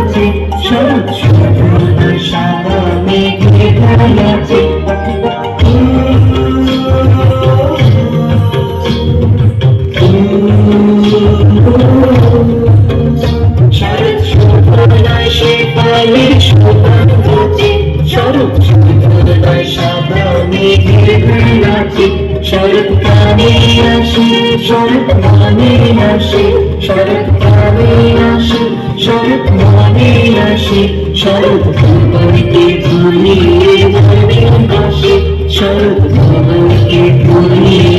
আছে, শরৎ সুন্দর সাদা মেঘে ঢাই আছে। শরৎ সুন্দর শেফালির সুগন্ধে, শরৎ সুন্দর সাদা মেঘে ঢাই আছে। শরৎ কানে আসে, শরৎ মনে আসে, শরৎ কানে আসে, শরৎ মনে আসে। শরৎ ভুবনকে ভুলিয়ে মনে আসে, শরৎ ভুবনকে ভুলিয়ে